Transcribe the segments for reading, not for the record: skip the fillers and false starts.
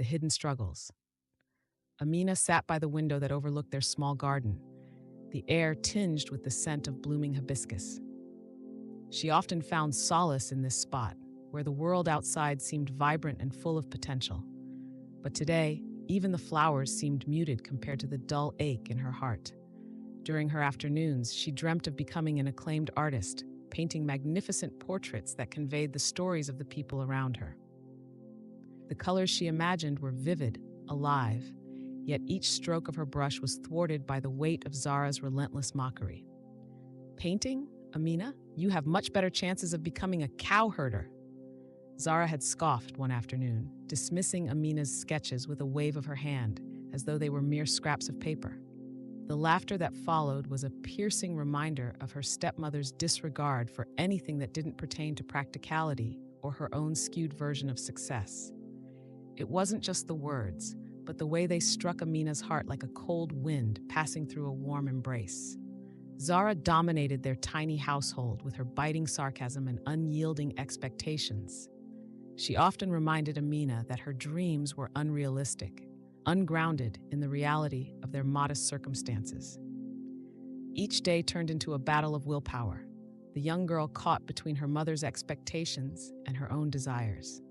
the hidden struggles. Amina sat by the window that overlooked their small garden, the air tinged with the scent of blooming hibiscus. She often found solace in this spot, where the world outside seemed vibrant and full of potential. But today, even the flowers seemed muted compared to the dull ache in her heart. During her afternoons, she dreamt of becoming an acclaimed artist, painting magnificent portraits that conveyed the stories of the people around her. The colors she imagined were vivid, alive, yet each stroke of her brush was thwarted by the weight of Zara's relentless mockery. "Painting, Amina? You have much better chances of becoming a cowherder." Zara had scoffed one afternoon, dismissing Amina's sketches with a wave of her hand, as though they were mere scraps of paper. The laughter that followed was a piercing reminder of her stepmother's disregard for anything that didn't pertain to practicality or her own skewed version of success. It wasn't just the words, but the way they struck Amina's heart like a cold wind passing through a warm embrace. Zara dominated their tiny household with her biting sarcasm and unyielding expectations. She often reminded Amina that her dreams were unrealistic, ungrounded in the reality of their modest circumstances. Each day turned into a battle of willpower, the young girl caught between her mother's expectations and her own desires.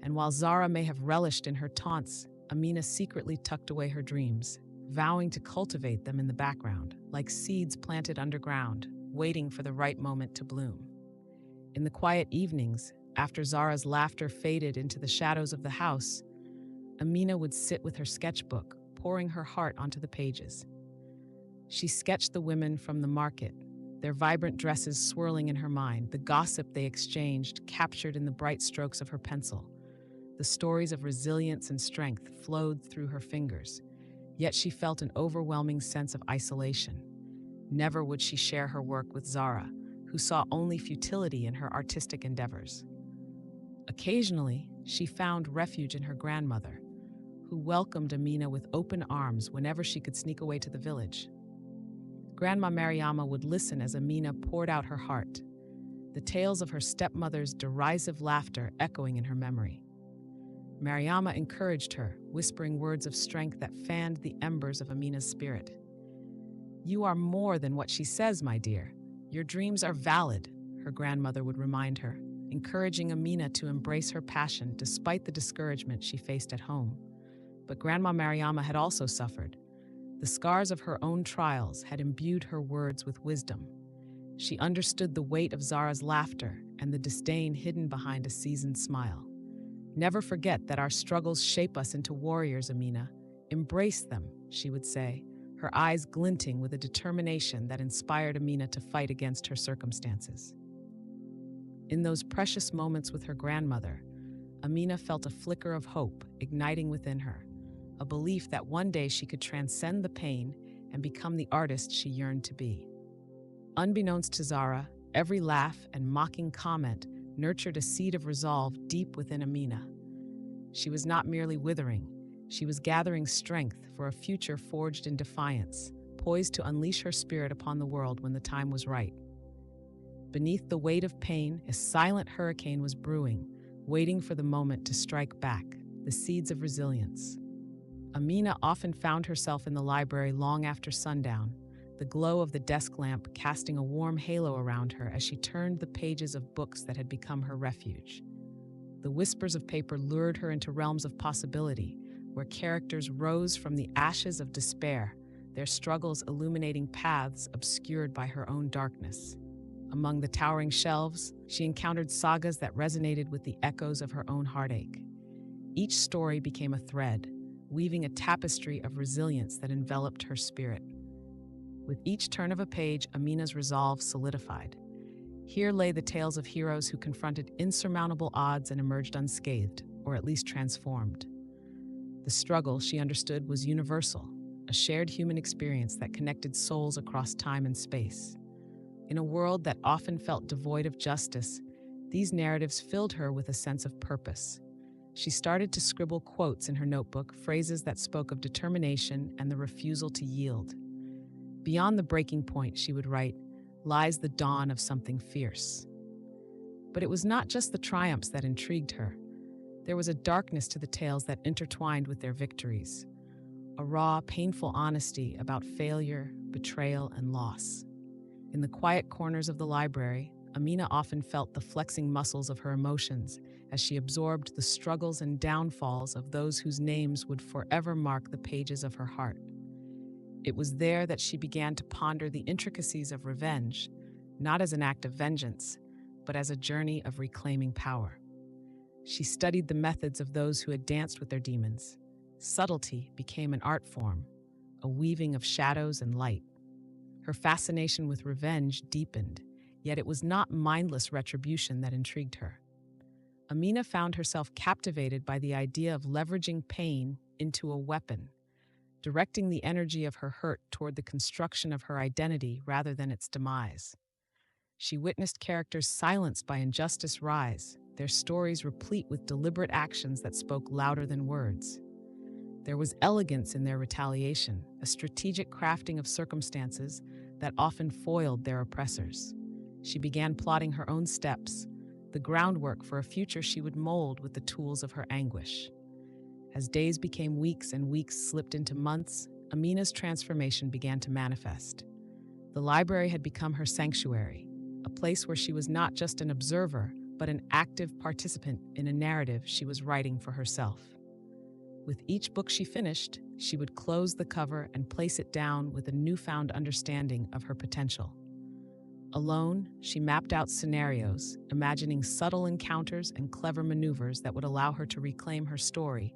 And while Zara may have relished in her taunts, Amina secretly tucked away her dreams, vowing to cultivate them in the background, like seeds planted underground, waiting for the right moment to bloom. In the quiet evenings, after Zara's laughter faded into the shadows of the house, Amina would sit with her sketchbook, pouring her heart onto the pages. She sketched the women from the market, their vibrant dresses swirling in her mind, the gossip they exchanged captured in the bright strokes of her pencil. The stories of resilience and strength flowed through her fingers, yet she felt an overwhelming sense of isolation. Never would she share her work with Zara, who saw only futility in her artistic endeavors. Occasionally, she found refuge in her grandmother, who welcomed Amina with open arms whenever she could sneak away to the village. Grandma Mariama would listen as Amina poured out her heart, the tales of her stepmother's derisive laughter echoing in her memory. Mariama encouraged her, whispering words of strength that fanned the embers of Amina's spirit. "You are more than what she says, my dear. Your dreams are valid," her grandmother would remind her, encouraging Amina to embrace her passion despite the discouragement she faced at home. But Grandma Mariama had also suffered. The scars of her own trials had imbued her words with wisdom. She understood the weight of Zara's laughter and the disdain hidden behind a seasoned smile. "Never forget that our struggles shape us into warriors, Amina. Embrace them," she would say, her eyes glinting with a determination that inspired Amina to fight against her circumstances. In those precious moments with her grandmother, Amina felt a flicker of hope igniting within her, a belief that one day she could transcend the pain and become the artist she yearned to be. Unbeknownst to Zara, every laugh and mocking comment nurtured a seed of resolve deep within Amina. She was not merely withering, she was gathering strength for a future forged in defiance, poised to unleash her spirit upon the world when the time was right. Beneath the weight of pain, a silent hurricane was brewing, waiting for the moment to strike back, the seeds of resilience. Amina often found herself in the library long after sundown, the glow of the desk lamp casting a warm halo around her as she turned the pages of books that had become her refuge. The whispers of paper lured her into realms of possibility, where characters rose from the ashes of despair, their struggles illuminating paths obscured by her own darkness. Among the towering shelves, she encountered sagas that resonated with the echoes of her own heartache. Each story became a thread, weaving a tapestry of resilience that enveloped her spirit. With each turn of a page, Amina's resolve solidified. Here lay the tales of heroes who confronted insurmountable odds and emerged unscathed, or at least transformed. The struggle, she understood, was universal, a shared human experience that connected souls across time and space. In a world that often felt devoid of justice, these narratives filled her with a sense of purpose. She started to scribble quotes in her notebook, phrases that spoke of determination and the refusal to yield. Beyond the breaking point, she would write, lies the dawn of something fierce. But it was not just the triumphs that intrigued her. There was a darkness to the tales that intertwined with their victories, a raw, painful honesty about failure, betrayal, and loss. In the quiet corners of the library, Amina often felt the flexing muscles of her emotions as she absorbed the struggles and downfalls of those whose names would forever mark the pages of her heart. It was there that she began to ponder the intricacies of revenge, not as an act of vengeance, but as a journey of reclaiming power. She studied the methods of those who had danced with their demons. Subtlety became an art form, a weaving of shadows and light. Her fascination with revenge deepened, yet it was not mindless retribution that intrigued her. Amina found herself captivated by the idea of leveraging pain into a weapon, directing the energy of her hurt toward the construction of her identity rather than its demise. She witnessed characters silenced by injustice rise, their stories replete with deliberate actions that spoke louder than words. There was elegance in their retaliation, a strategic crafting of circumstances that often foiled their oppressors. She began plotting her own steps, the groundwork for a future she would mold with the tools of her anguish. As days became weeks and weeks slipped into months, Amina's transformation began to manifest. The library had become her sanctuary, a place where she was not just an observer, but an active participant in a narrative she was writing for herself. With each book she finished, she would close the cover and place it down with a newfound understanding of her potential. Alone, she mapped out scenarios, imagining subtle encounters and clever maneuvers that would allow her to reclaim her story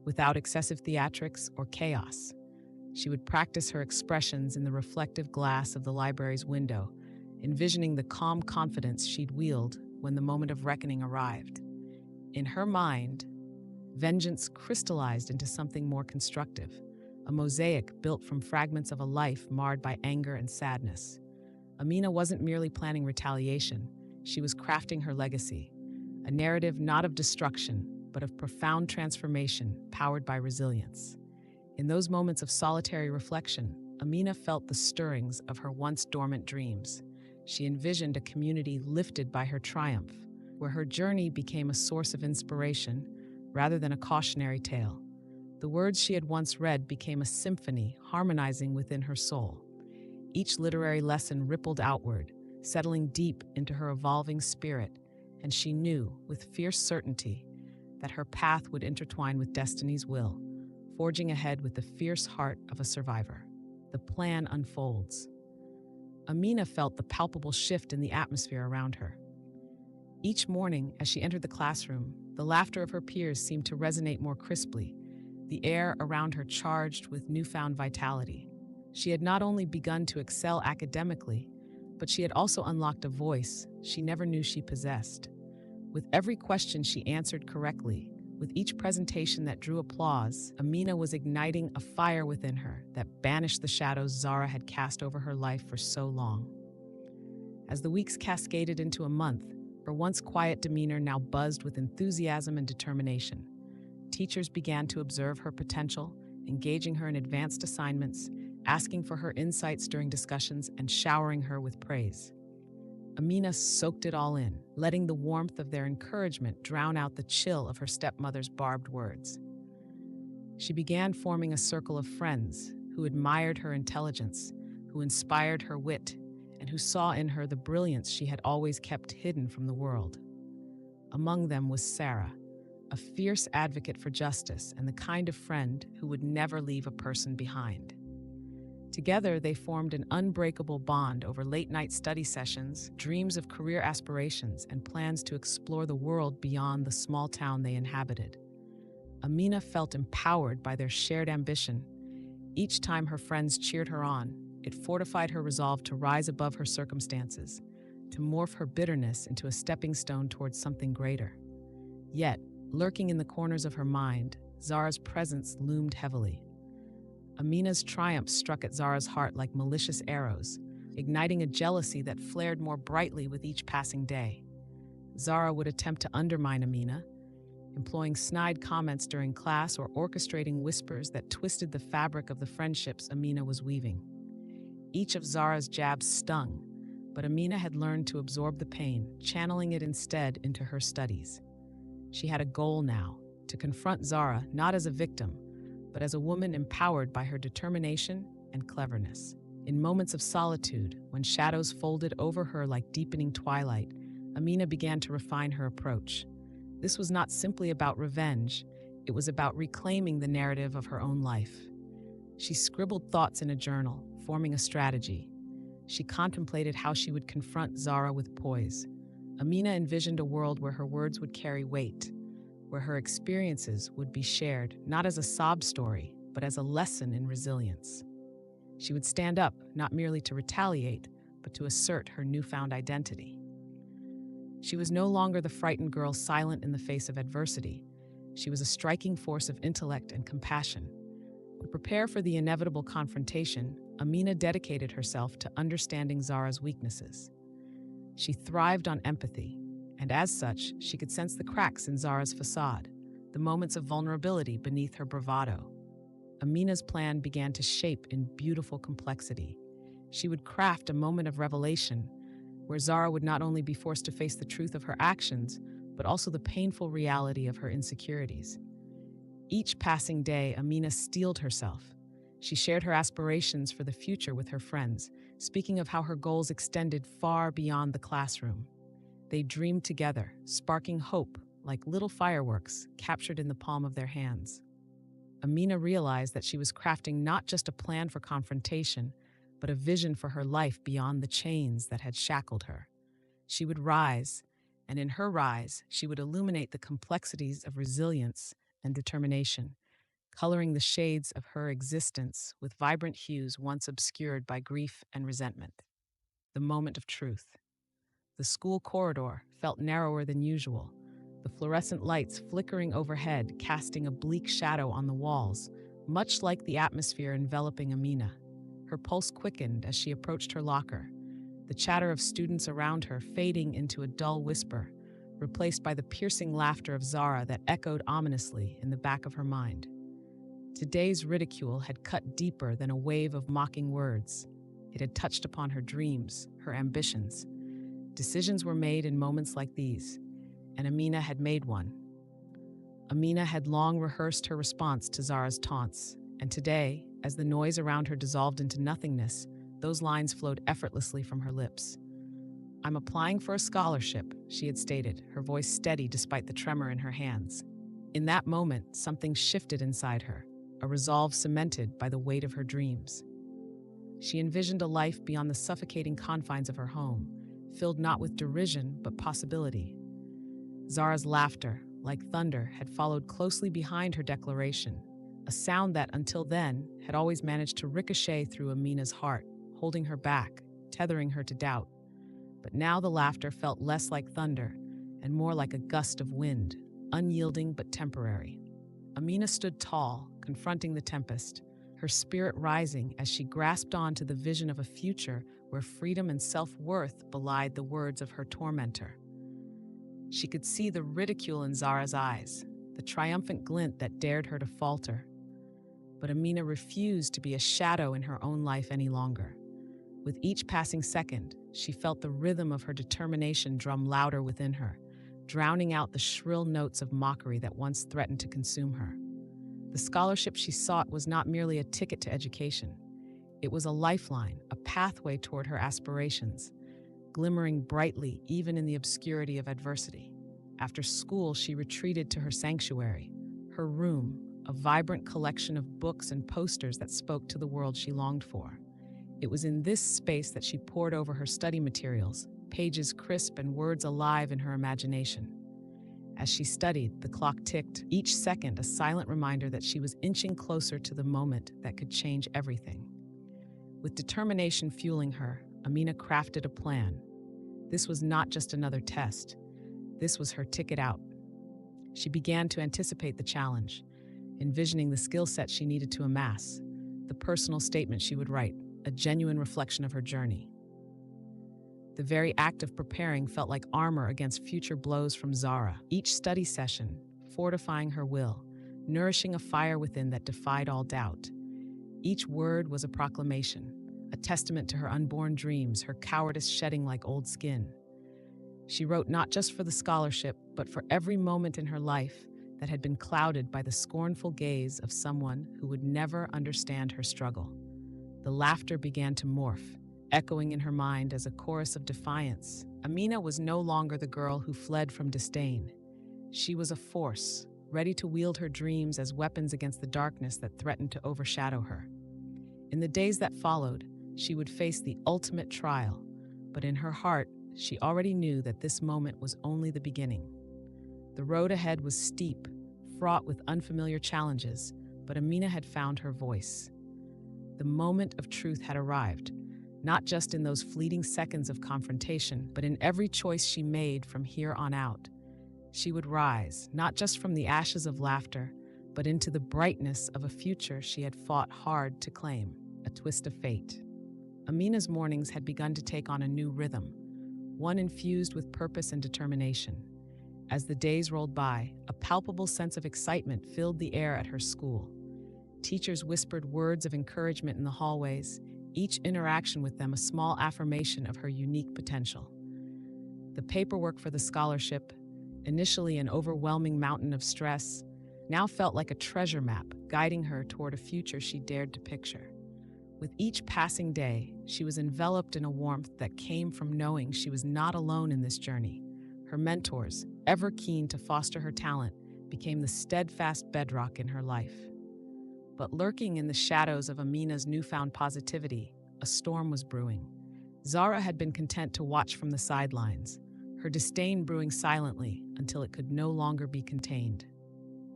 without excessive theatrics or chaos. She would practice her expressions in the reflective glass of the library's window, envisioning the calm confidence she'd wield when the moment of reckoning arrived. In her mind, vengeance crystallized into something more constructive, a mosaic built from fragments of a life marred by anger and sadness. Amina wasn't merely planning retaliation, she was crafting her legacy, a narrative not of destruction, but of profound transformation powered by resilience. In those moments of solitary reflection, Amina felt the stirrings of her once dormant dreams. She envisioned a community lifted by her triumph, where her journey became a source of inspiration rather than a cautionary tale. The words she had once read became a symphony harmonizing within her soul. Each literary lesson rippled outward, settling deep into her evolving spirit, and she knew, with fierce certainty, that her path would intertwine with destiny's will, forging ahead with the fierce heart of a survivor. The plan unfolds. Amina felt the palpable shift in the atmosphere around her. Each morning, as she entered the classroom, the laughter of her peers seemed to resonate more crisply, the air around her charged with newfound vitality. She had not only begun to excel academically, but she had also unlocked a voice she never knew she possessed. With every question she answered correctly, with each presentation that drew applause, Amina was igniting a fire within her that banished the shadows Zara had cast over her life for so long. As the weeks cascaded into a month, her once quiet demeanor now buzzed with enthusiasm and determination. Teachers began to observe her potential, engaging her in advanced assignments, asking for her insights during discussions, and showering her with praise. Amina soaked it all in, letting the warmth of their encouragement drown out the chill of her stepmother's barbed words. She began forming a circle of friends who admired her intelligence, who inspired her wit, and who saw in her the brilliance she had always kept hidden from the world. Among them was Sarah, a fierce advocate for justice and the kind of friend who would never leave a person behind. Together, they formed an unbreakable bond over late-night study sessions, dreams of career aspirations, and plans to explore the world beyond the small town they inhabited. Amina felt empowered by their shared ambition. Each time her friends cheered her on, it fortified her resolve to rise above her circumstances, to morph her bitterness into a stepping stone towards something greater. Yet, lurking in the corners of her mind, Zara's presence loomed heavily. Amina's triumph struck at Zara's heart like malicious arrows, igniting a jealousy that flared more brightly with each passing day. Zara would attempt to undermine Amina, employing snide comments during class or orchestrating whispers that twisted the fabric of the friendships Amina was weaving. Each of Zara's jabs stung, but Amina had learned to absorb the pain, channeling it instead into her studies. She had a goal now, to confront Zara not as a victim, but as a woman empowered by her determination and cleverness. In moments of solitude, when shadows folded over her like deepening twilight, Amina began to refine her approach. This was not simply about revenge, it was about reclaiming the narrative of her own life. She scribbled thoughts in a journal, forming a strategy. She contemplated how she would confront Zara with poise. Amina envisioned a world where her words would carry weight, where her experiences would be shared not as a sob story, but as a lesson in resilience. She would stand up not merely to retaliate, but to assert her newfound identity. She was no longer the frightened girl silent in the face of adversity. She was a striking force of intellect and compassion. To prepare for the inevitable confrontation, Amina dedicated herself to understanding Zara's weaknesses. She thrived on empathy, and as such, she could sense the cracks in Zara's facade, the moments of vulnerability beneath her bravado. Amina's plan began to shape in beautiful complexity. She would craft a moment of revelation where Zara would not only be forced to face the truth of her actions, but also the painful reality of her insecurities. Each passing day, Amina steeled herself. She shared her aspirations for the future with her friends, speaking of how her goals extended far beyond the classroom. They dreamed together, sparking hope like little fireworks captured in the palm of their hands. Amina realized that she was crafting not just a plan for confrontation, but a vision for her life beyond the chains that had shackled her. She would rise, and in her rise, she would illuminate the complexities of resilience and determination, coloring the shades of her existence with vibrant hues once obscured by grief and resentment. The moment of truth. The school corridor felt narrower than usual, the fluorescent lights flickering overhead casting a bleak shadow on the walls, much like the atmosphere enveloping Amina. Her pulse quickened as she approached her locker, the chatter of students around her fading into a dull whisper, replaced by the piercing laughter of Zara that echoed ominously in the back of her mind. Today's ridicule had cut deeper than a wave of mocking words. It had touched upon her dreams, her ambitions. Decisions were made in moments like these, and Amina had made one. Amina had long rehearsed her response to Zara's taunts, and today, as the noise around her dissolved into nothingness, those lines flowed effortlessly from her lips. "I'm applying for a scholarship," she had stated, her voice steady despite the tremor in her hands. In that moment, something shifted inside her, a resolve cemented by the weight of her dreams. She envisioned a life beyond the suffocating confines of her home, filled not with derision but possibility. Zara's laughter, like thunder, had followed closely behind her declaration, a sound that, until then, had always managed to ricochet through Amina's heart, holding her back, tethering her to doubt. But now the laughter felt less like thunder and more like a gust of wind, unyielding but temporary. Amina stood tall, confronting the tempest, her spirit rising as she grasped on to the vision of a future where freedom and self-worth belied the words of her tormentor. She could see the ridicule in Zara's eyes, the triumphant glint that dared her to falter. But Amina refused to be a shadow in her own life any longer. With each passing second, she felt the rhythm of her determination drum louder within her, drowning out the shrill notes of mockery that once threatened to consume her. The scholarship she sought was not merely a ticket to education. It was a lifeline, a pathway toward her aspirations, glimmering brightly even in the obscurity of adversity. After school, she retreated to her sanctuary, her room, a vibrant collection of books and posters that spoke to the world she longed for. It was in this space that she pored over her study materials, pages crisp and words alive in her imagination. As she studied, the clock ticked, each second a silent reminder that she was inching closer to the moment that could change everything. With determination fueling her, Amina crafted a plan. This was not just another test. This was her ticket out. She began to anticipate the challenge, envisioning the skill set she needed to amass, the personal statement she would write, a genuine reflection of her journey. The very act of preparing felt like armor against future blows from Zara, each study session fortifying her will, nourishing a fire within that defied all doubt. Each word was a proclamation, a testament to her unborn dreams, her cowardice shedding like old skin. She wrote not just for the scholarship, but for every moment in her life that had been clouded by the scornful gaze of someone who would never understand her struggle. The laughter began to morph, echoing in her mind as a chorus of defiance. Amina was no longer the girl who fled from disdain. She was a force, ready to wield her dreams as weapons against the darkness that threatened to overshadow her. In the days that followed, she would face the ultimate trial, but in her heart, she already knew that this moment was only the beginning. The road ahead was steep, fraught with unfamiliar challenges, but Amina had found her voice. The moment of truth had arrived, not just in those fleeting seconds of confrontation, but in every choice she made from here on out. She would rise, not just from the ashes of laughter, but into the brightness of a future she had fought hard to claim, a twist of fate. Amina's mornings had begun to take on a new rhythm, one infused with purpose and determination. As the days rolled by, a palpable sense of excitement filled the air at her school. Teachers whispered words of encouragement in the hallways, each interaction with them a small affirmation of her unique potential. The paperwork for the scholarship, initially an overwhelming mountain of stress, now felt like a treasure map guiding her toward a future she dared to picture. With each passing day, she was enveloped in a warmth that came from knowing she was not alone in this journey. Her mentors, ever keen to foster her talent, became the steadfast bedrock in her life. But lurking in the shadows of Amina's newfound positivity, a storm was brewing. Zara had been content to watch from the sidelines, her disdain brewing silently until it could no longer be contained.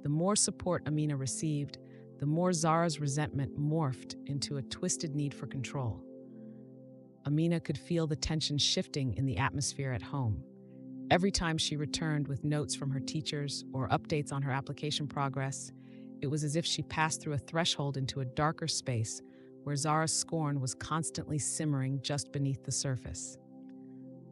The more support Amina received, the more Zara's resentment morphed into a twisted need for control. Amina could feel the tension shifting in the atmosphere at home. Every time she returned with notes from her teachers or updates on her application progress, it was as if she passed through a threshold into a darker space where Zara's scorn was constantly simmering just beneath the surface.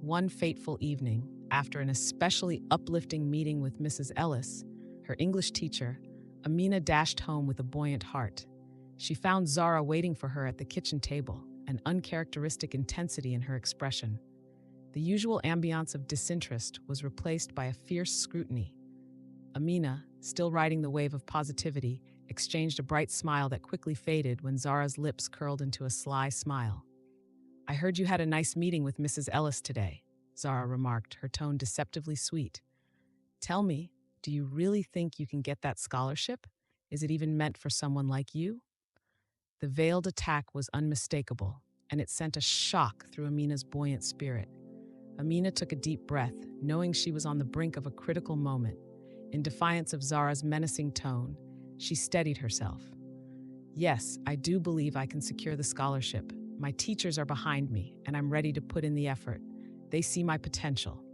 One fateful evening, after an especially uplifting meeting with Mrs. Ellis, her English teacher, Amina dashed home with a buoyant heart. She found Zara waiting for her at the kitchen table, an uncharacteristic intensity in her expression. The usual ambiance of disinterest was replaced by a fierce scrutiny. Amina, still riding the wave of positivity, exchanged a bright smile that quickly faded when Zara's lips curled into a sly smile. "I heard you had a nice meeting with Mrs. Ellis today," Zara remarked, her tone deceptively sweet. "Tell me, do you really think you can get that scholarship? Is it even meant for someone like you?" The veiled attack was unmistakable, and it sent a shock through Amina's buoyant spirit. Amina took a deep breath, knowing she was on the brink of a critical moment. In defiance of Zara's menacing tone, she steadied herself. "Yes, I do believe I can secure the scholarship. My teachers are behind me, and I'm ready to put in the effort. They see my potential."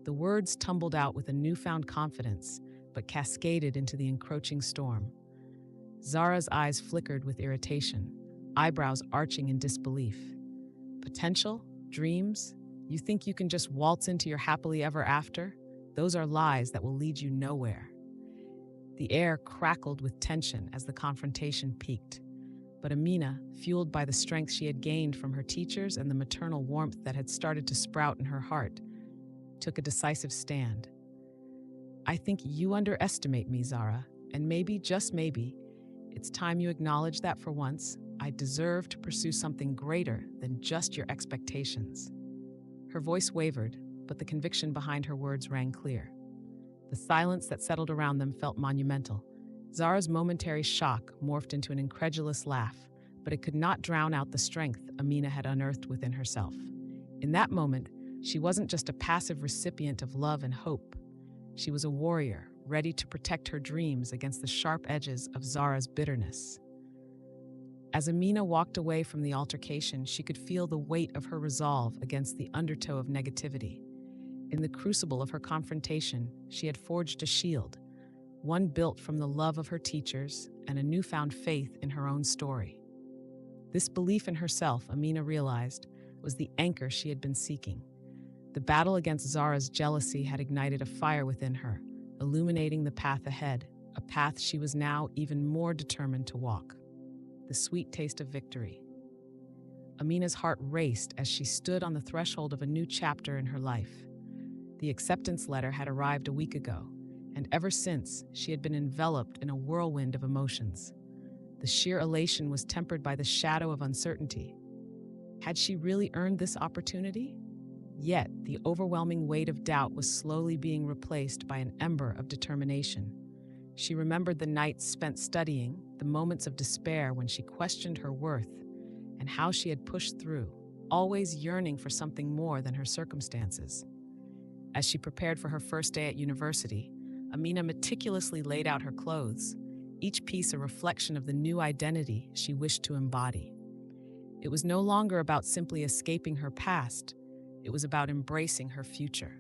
The words tumbled out with a newfound confidence, but cascaded into the encroaching storm. Zara's eyes flickered with irritation, eyebrows arching in disbelief. "Potential? Dreams? You think you can just waltz into your happily ever after? Those are lies that will lead you nowhere." The air crackled with tension as the confrontation peaked. But Amina, fueled by the strength she had gained from her teachers and the maternal warmth that had started to sprout in her heart, took a decisive stand. "I think you underestimate me, Zara, and maybe, just maybe, it's time you acknowledge that for once, I deserve to pursue something greater than just your expectations." Her voice wavered, but the conviction behind her words rang clear. The silence that settled around them felt monumental. Zara's momentary shock morphed into an incredulous laugh, but it could not drown out the strength Amina had unearthed within herself. In that moment, she wasn't just a passive recipient of love and hope. She was a warrior, ready to protect her dreams against the sharp edges of Zara's bitterness. As Amina walked away from the altercation, she could feel the weight of her resolve against the undertow of negativity. In the crucible of her confrontation, she had forged a shield, one built from the love of her teachers and a newfound faith in her own story. This belief in herself, Amina realized, was the anchor she had been seeking. The battle against Zara's jealousy had ignited a fire within her, illuminating the path ahead, a path she was now even more determined to walk. The sweet taste of victory. Amina's heart raced as she stood on the threshold of a new chapter in her life. The acceptance letter had arrived a week ago, and ever since, she had been enveloped in a whirlwind of emotions. The sheer elation was tempered by the shadow of uncertainty. Had she really earned this opportunity? Yet, the overwhelming weight of doubt was slowly being replaced by an ember of determination. She remembered the nights spent studying, the moments of despair when she questioned her worth, and how she had pushed through, always yearning for something more than her circumstances. As she prepared for her first day at university, Amina meticulously laid out her clothes, each piece a reflection of the new identity she wished to embody. It was no longer about simply escaping her past, it was about embracing her future.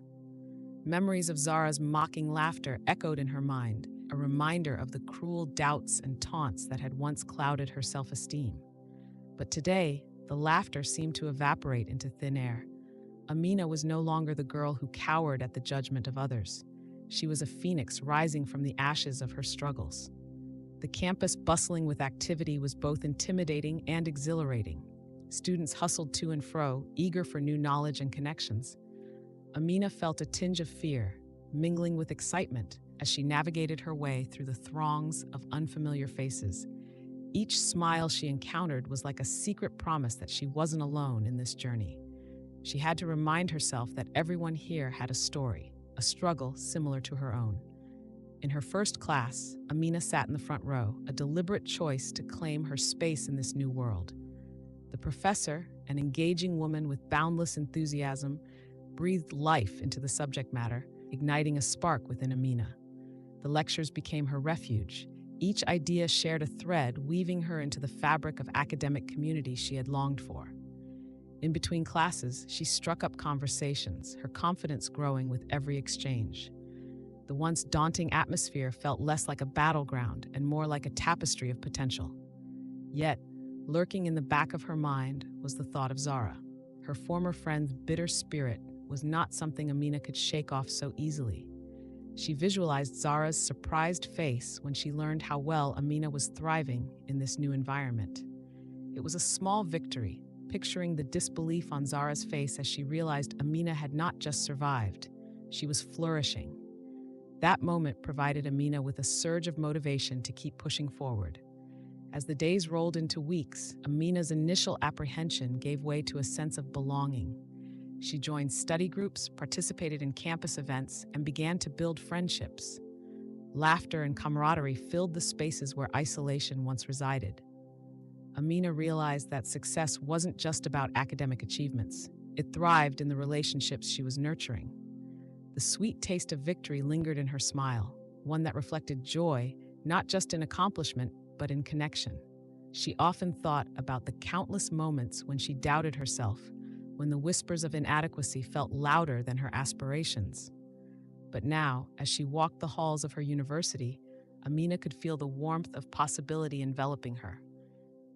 Memories of Zara's mocking laughter echoed in her mind, a reminder of the cruel doubts and taunts that had once clouded her self-esteem. But today, the laughter seemed to evaporate into thin air. Amina was no longer the girl who cowered at the judgment of others. She was a phoenix rising from the ashes of her struggles. The campus bustling with activity was both intimidating and exhilarating. Students hustled to and fro, eager for new knowledge and connections. Amina felt a tinge of fear, mingling with excitement as she navigated her way through the throngs of unfamiliar faces. Each smile she encountered was like a secret promise that she wasn't alone in this journey. She had to remind herself that everyone here had a story, a struggle similar to her own. In her first class, Amina sat in the front row, a deliberate choice to claim her space in this new world. The professor, an engaging woman with boundless enthusiasm, breathed life into the subject matter, igniting a spark within Amina. The lectures became her refuge. Each idea shared a thread, weaving her into the fabric of academic community she had longed for. In between classes, she struck up conversations, her confidence growing with every exchange. The once daunting atmosphere felt less like a battleground and more like a tapestry of potential. Yet, lurking in the back of her mind was the thought of Zara. Her former friend's bitter spirit was not something Amina could shake off so easily. She visualized Zara's surprised face when she learned how well Amina was thriving in this new environment. It was a small victory, picturing the disbelief on Zara's face as she realized Amina had not just survived, she was flourishing. That moment provided Amina with a surge of motivation to keep pushing forward. As the days rolled into weeks, Amina's initial apprehension gave way to a sense of belonging. She joined study groups, participated in campus events, and began to build friendships. Laughter and camaraderie filled the spaces where isolation once resided. Amina realized that success wasn't just about academic achievements. It thrived in the relationships she was nurturing. The sweet taste of victory lingered in her smile, one that reflected joy, not just in accomplishment, but in connection. She often thought about the countless moments when she doubted herself, when the whispers of inadequacy felt louder than her aspirations. But now, as she walked the halls of her university, Amina could feel the warmth of possibility enveloping her.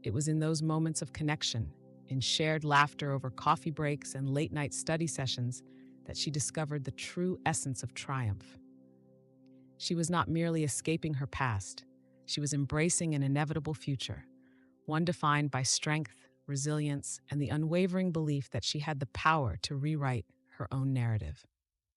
It was in those moments of connection, in shared laughter over coffee breaks and late-night study sessions, that she discovered the true essence of triumph. She was not merely escaping her past, she was embracing an inevitable future, one defined by strength, resilience, and the unwavering belief that she had the power to rewrite her own narrative.